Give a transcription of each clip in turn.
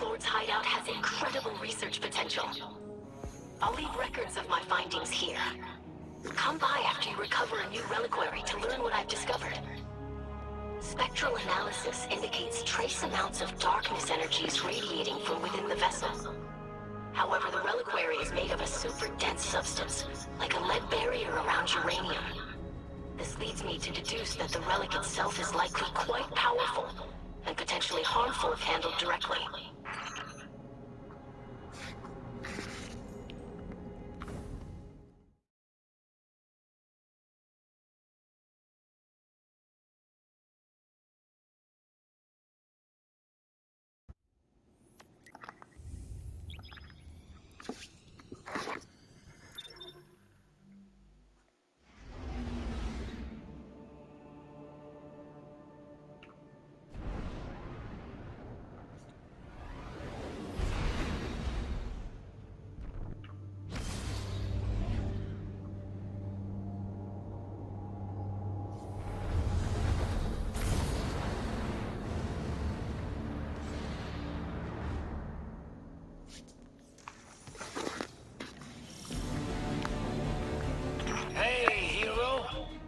Lord's hideout has incredible research potential. I'll leave records of my findings here. Come by after you recover a new reliquary to learn what I've discovered. Spectral analysis indicates trace amounts of darkness energies radiating from within the vessel. However, the reliquary is made of a super dense substance, like a lead barrier around uranium. This leads me to deduce that the relic itself is likely quite powerful, and potentially harmful if handled directly.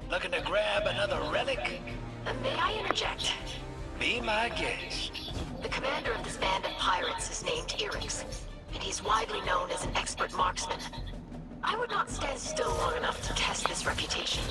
Looking to grab another relic? May I interject? Be my guest. The commander of this band of pirates is named Irix, and he's widely known as an expert marksman. I would not stand still long enough to test this reputation.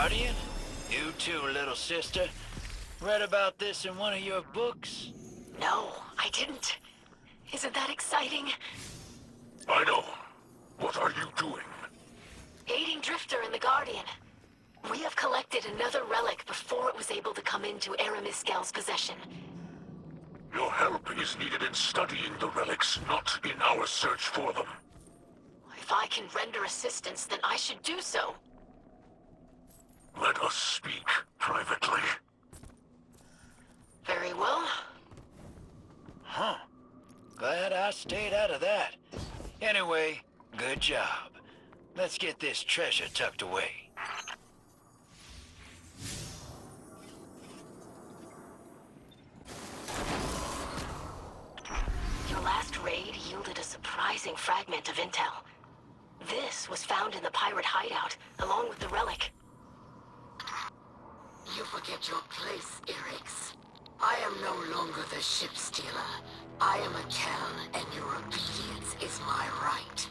Guardian? You too, little sister. Read about this in one of your books? No, I didn't. Isn't that exciting? I know. What are you doing? Aiding Drifter and the Guardian. We have collected another relic before it was able to come into Aramis-Gel's possession. Your help is needed in studying the relics, not in our search for them. If I can render assistance, then I should do so. Let us speak privately. Very well. Huh. Glad I stayed out of that. Anyway, good job. Let's get this treasure tucked away. Your last raid yielded a surprising fragment of intel. This was found in the pirate hideout, along with the relic. You forget your place, Irix. I am no longer the ship stealer. I am a Kel, and your obedience is my right.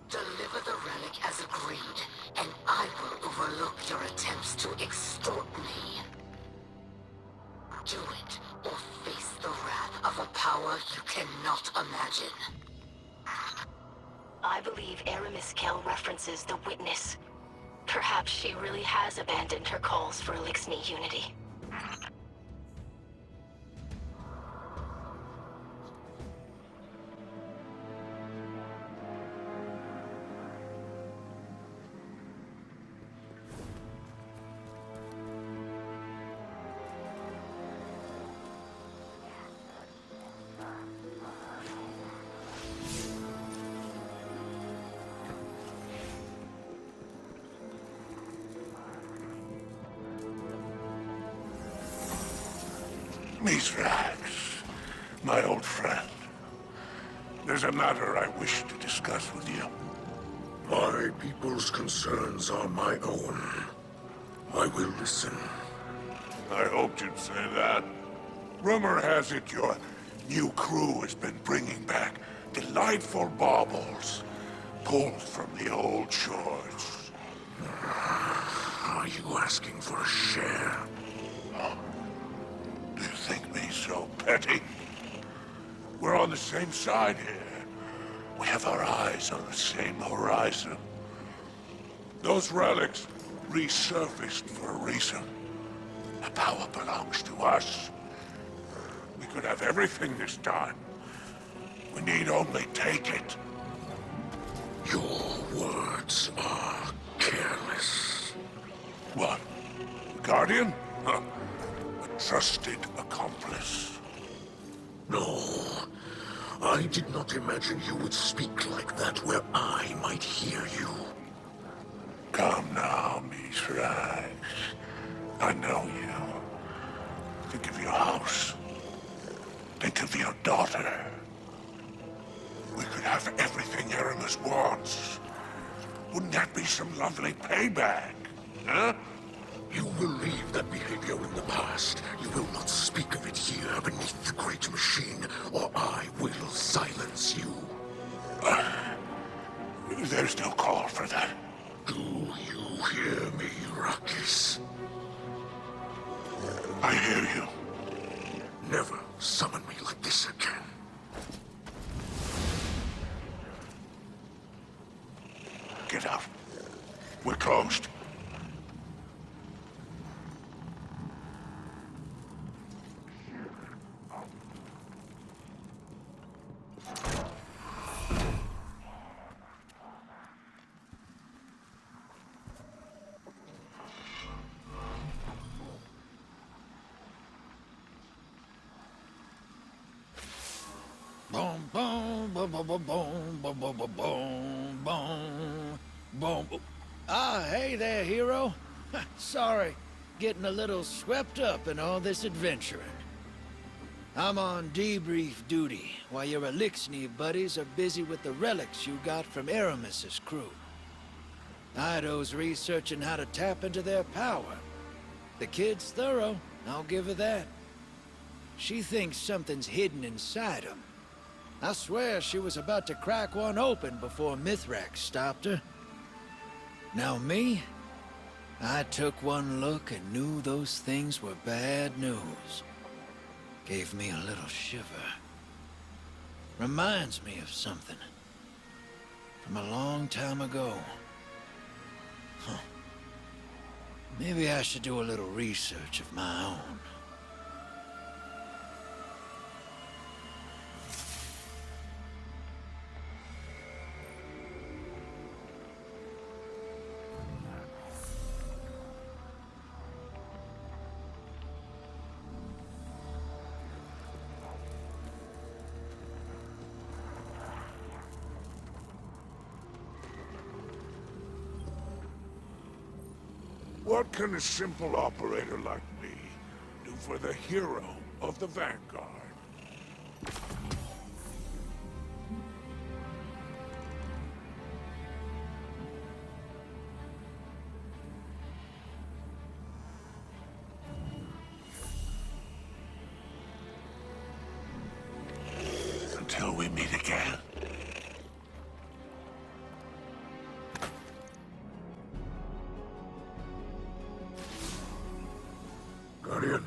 Deliver the relic as agreed, and I will overlook your attempts to extort me. Do it, or face the wrath of a power you cannot imagine. I believe Aramis-Kel references the Witness. Perhaps she really has abandoned her calls for Elixni unity. Mithrax, my old friend. There's a matter I wish to discuss with you. My people's concerns are my own. I will listen. I hoped you'd say that. Rumor has it your new crew has been bringing back delightful baubles, pulled from the old shores. Are you asking for a share? Do you think me so petty? We're on the same side here. We have our eyes on the same horizon. Those relics resurfaced for a reason. The power belongs to us. We could have everything this time. We need only take it. Your words are careless. What? The Guardian? Huh. A trusted accomplice. No. I did not imagine you would speak like that where I might hear you. Come now, Mithrax. I know you. Think of your house. Think of your daughter. We could have everything Aramis wants. Wouldn't that be some lovely payback? Huh? You will leave that behavior in the past. You will not speak of it here beneath the great machine, or I will silence you. There's no call for that. Do you hear me, Rakis? I hear you. Never summon me like this again. Get out. We're closed. Boom, boom, boom, boom, boom, boom, boom, boom, boom, boom, boom, boom, boom. Ah, hey there, hero. Sorry, getting a little swept up in all this adventuring. I'm on debrief duty while your Elixni buddies are busy with the relics you got from Aramis's crew. Ido's researching how to tap into their power. The kid's thorough, I'll give her that. She thinks something's hidden inside him. I swear she was about to crack one open before Mithrax stopped her. Now me? I took one look and knew those things were bad news. Gave me a little shiver. Reminds me of something. From a long time ago. Huh. Maybe I should do a little research of my own. What can a simple operator like me do for the hero of the Vanguard? Until we meet again. Guardian,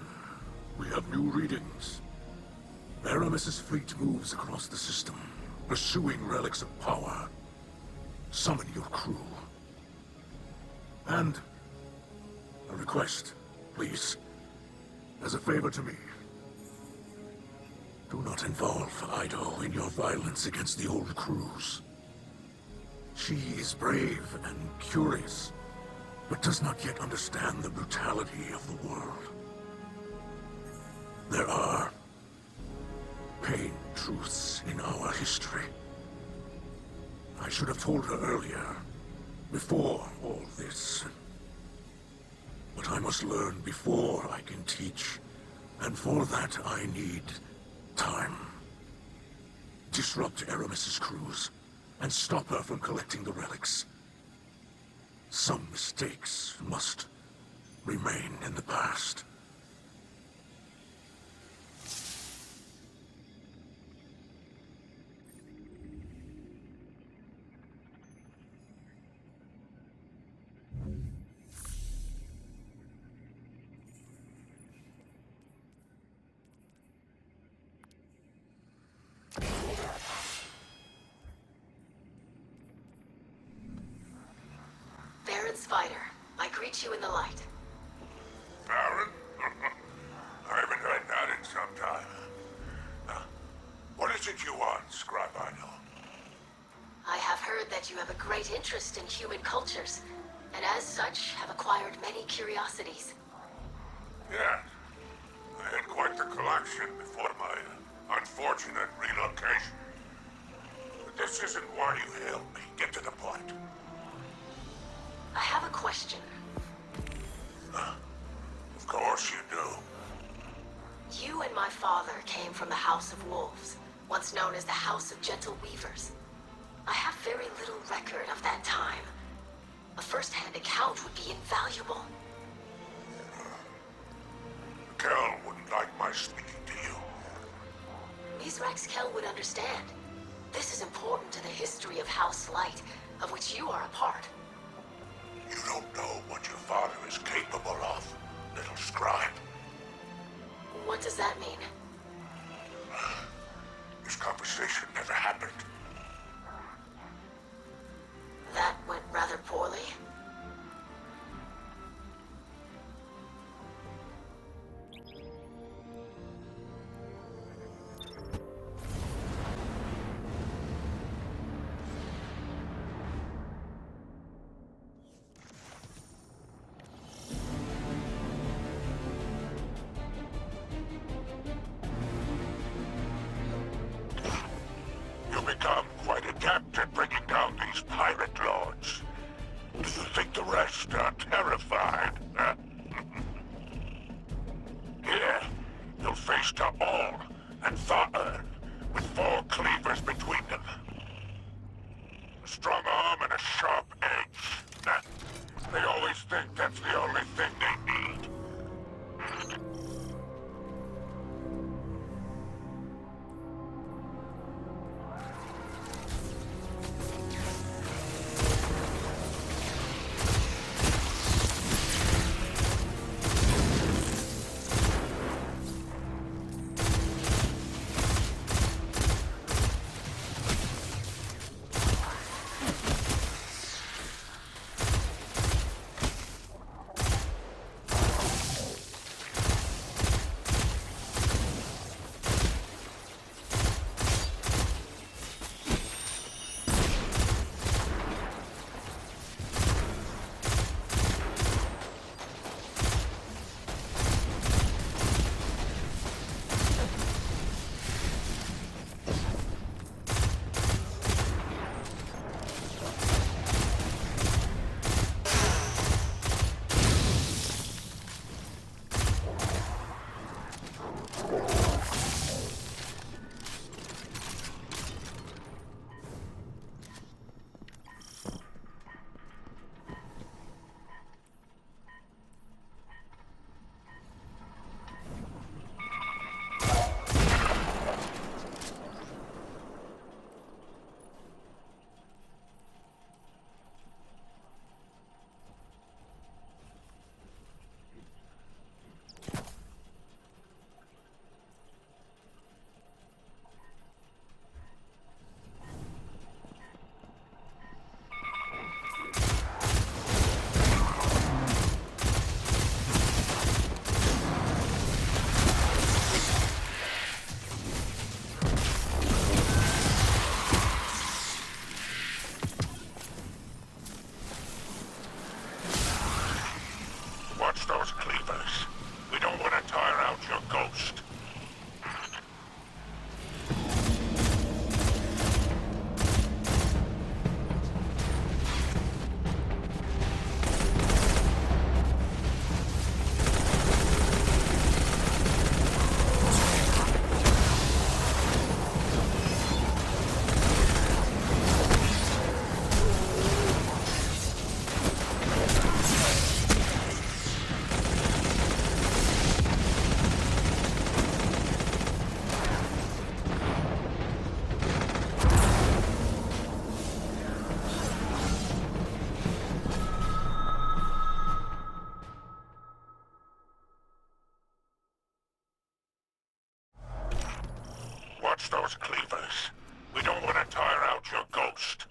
we have new readings. Aramis's fleet moves across the system, pursuing relics of power. Summon your crew. And a request, please. As a favor to me. Do not involve Ido in your violence against the old crews. She is brave and curious, but does not yet understand the brutality of the world. There are pain truths in our history. I should have told her earlier, before all this. But I must learn before I can teach, and for that I need time. Disrupt Aramis's crews, and stop her from collecting the relics. Some mistakes must remain in the past. Spider, I greet you in the light. Baron? I haven't heard that in some time. What is it you want, Scribe Idol? I have heard that you have a great interest in human cultures, and as such have acquired many curiosities. Yes. I had quite the collection before my unfortunate relocation. But this isn't why you hailed me. Get to the point. I have a question. Of course you do. You and my father came from the House of Wolves, once known as the House of Gentle Weavers. I have very little record of that time. A first-hand account would be invaluable. Kel wouldn't like my speaking to you. Mizrax Kel would understand. This is important to the history of House Light, of which you are a part. You don't know what your father is capable of, little scribe. What does that mean? This conversation never happened. That went rather poorly. You become quite adept at bringing down these pirate lords. Do you think the rest are terrified? Huh? Here, you'll face to all and Tha'ur, with 4 cleavers between them. A strong arm and a sharp edge. Nah, they always think that's the only thing they need. Watch those cleavers. We don't want to tire out your ghost.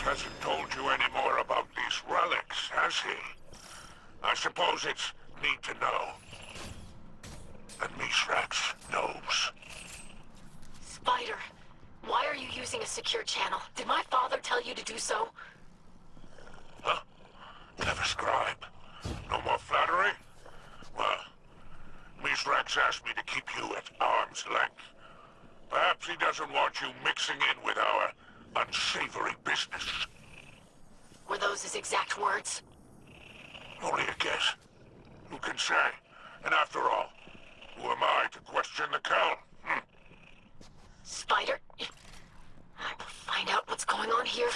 Hasn't told you any more about these relics, has he? I suppose it's need to know. And Mithrax knows. Spider, why are you using a secure channel? Did my father tell you to do so? Huh? Clever scribe. No more flattery? Well, Mithrax asked me to keep you at arm's length. Perhaps he doesn't want you mixing in with our unsavory business. Were those his exact words? Only a guess. Who can say? And after all, who am I to question the Count? Spider, I will find out what's going on here.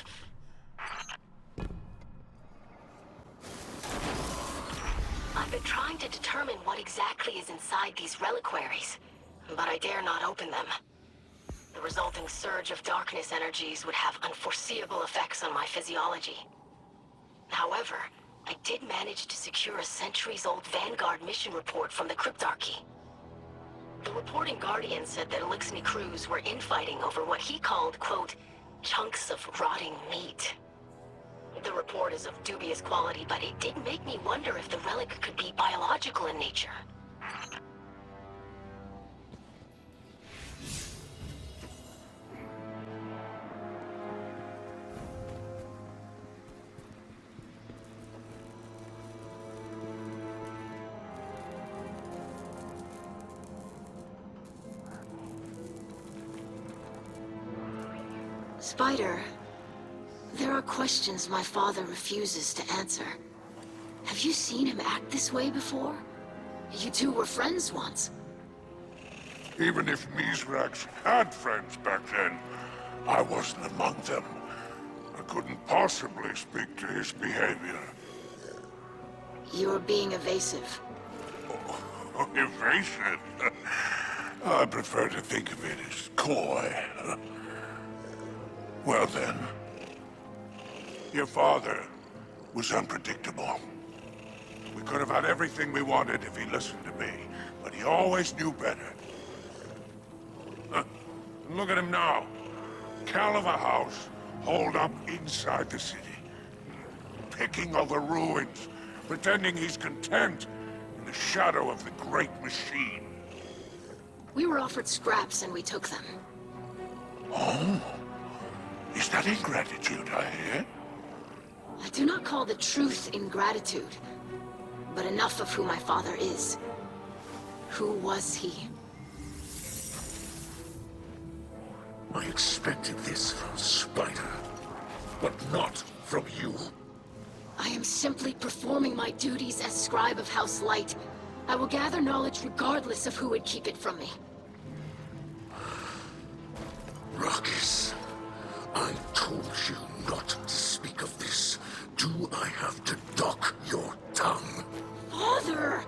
I've been trying to determine what exactly is inside these reliquaries, but I dare not open them. The resulting surge of darkness energies would have unforeseeable effects on my physiology. However, I did manage to secure a centuries-old Vanguard mission report from the Cryptarchy. The reporting Guardian said that Elixni crews were infighting over what he called, quote, chunks of rotting meat. The report is of dubious quality, but it did make me wonder if the relic could be biological in nature. Spider, there are questions my father refuses to answer. Have you seen him act this way before? You two were friends once. Even if Mithrax had friends back then, I wasn't among them. I couldn't possibly speak to his behavior. You're being evasive. Oh, evasive? I prefer to think of it as coy. Well then, your father was unpredictable. We could have had everything we wanted if he listened to me, but he always knew better. Look at him now. Cal of a house, holed up inside the city. Picking over ruins, pretending he's content in the shadow of the great machine. We were offered scraps and we took them. Oh? Is that ingratitude, I hear? I do not call the truth ingratitude, but enough of who my father is. Who was he? I expected this from Spider, but not from you. I am simply performing my duties as scribe of House Light. I will gather knowledge regardless of who would keep it from me. Ruckus, I told you not to speak of this. Do I have to dock your tongue? Father!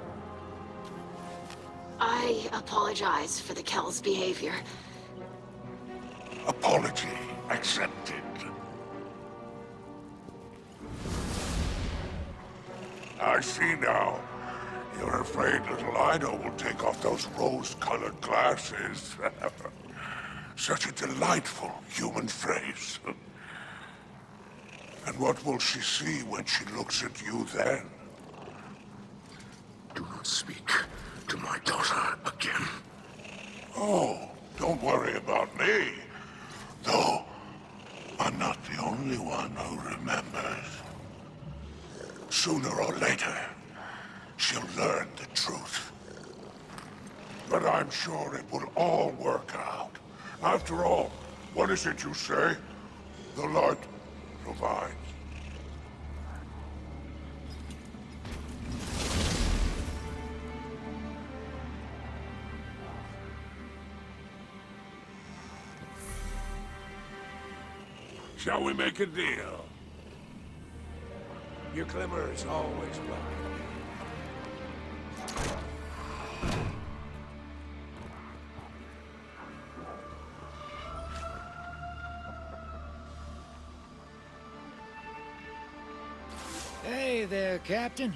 I apologize for the Kel's behavior. Apology accepted. I see now. You're afraid little Ido will take off those rose-colored glasses. Such a delightful human phrase. And what will she see when she looks at you then? Do not speak to my daughter again. Oh, don't worry about me. Though, I'm not the only one who remembers. Sooner or later, she'll learn the truth. But I'm sure it will all work out. After all, what is it you say? The light provides. Shall we make a deal? Your glimmer is always welcome. Hey there, Captain.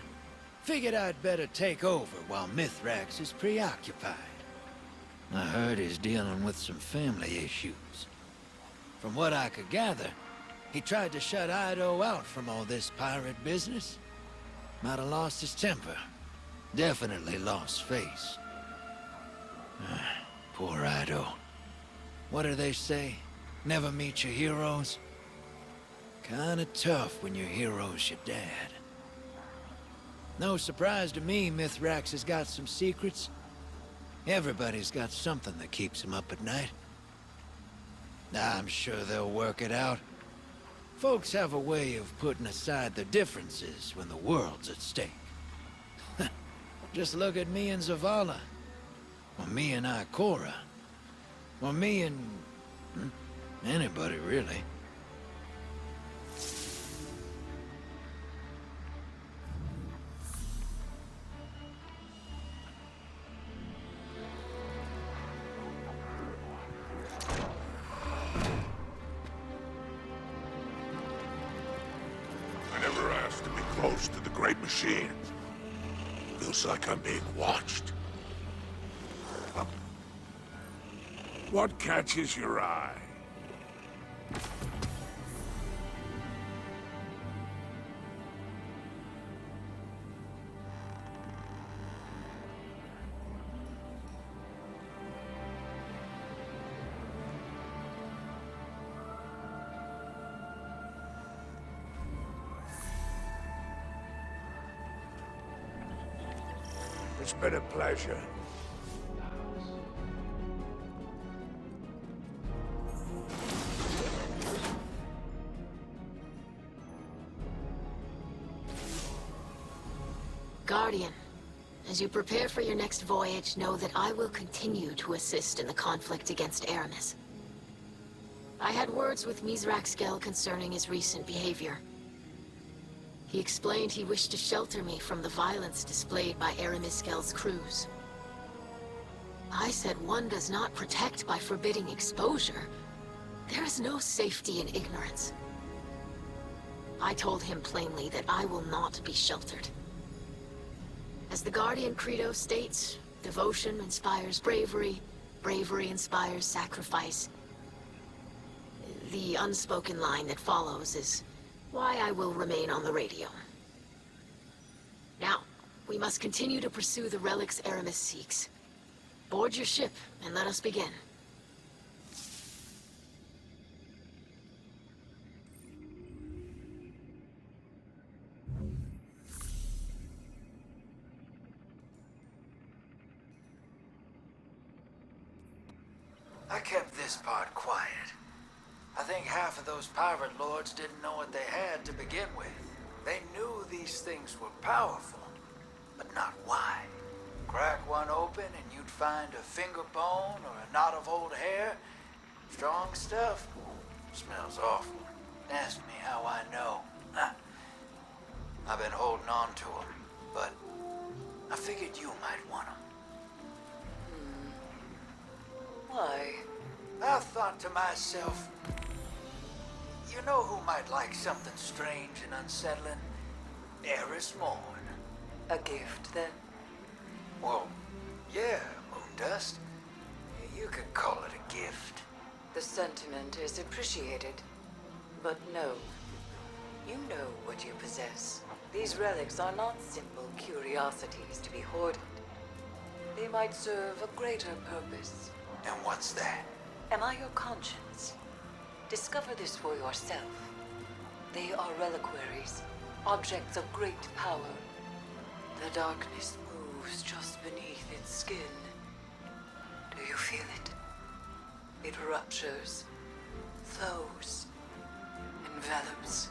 Figured I'd better take over while Mithrax is preoccupied. I heard he's dealing with some family issues. From what I could gather, he tried to shut Ido out from all this pirate business. Might have lost his temper. Definitely lost face. Poor Ido. What do they say? Never meet your heroes? Kinda tough when your hero's your dad. No surprise to me Mithrax has got some secrets. Everybody's got something that keeps him up at night. I'm sure they'll work it out. Folks have a way of putting aside their differences when the world's at stake. Just look at me and Zavala. Or me and Ikora. Or me and... anybody, really. I never asked to be close to the Great Machine. Feels like I'm being watched. What catches your eye? It's been a pleasure. Guardian, as you prepare for your next voyage, know that I will continue to assist in the conflict against Aramis. I had words with Mithrax concerning his recent behavior. He explained he wished to shelter me from the violence displayed by Aramis crews. I said one does not protect by forbidding exposure. There is no safety in ignorance. I told him plainly that I will not be sheltered. As the Guardian Credo states, devotion inspires bravery, bravery inspires sacrifice. The unspoken line that follows is why I will remain on the radio. Now, we must continue to pursue the relics Aramis seeks. Board your ship, and let us begin. I kept this this part quiet. I think half of those pirate lords didn't know what they had to begin with. They knew these things were powerful, but not why. Crack one open and you'd find a finger bone or a knot of old hair. Strong stuff. Smells awful. Ask me how I know. I've been holding on to them, but I figured you might want them. Why? I thought to myself, you know who might like something strange and unsettling? Eris Morn. A gift, then? Well, yeah, Moondust. You could call it a gift. The sentiment is appreciated. But no. You know what you possess. These relics are not simple curiosities to be hoarded. They might serve a greater purpose. And what's that? Am I your conscience? Discover this for yourself. They are reliquaries, objects of great power. The darkness moves just beneath its skin. Do you feel it? It ruptures, flows, envelops.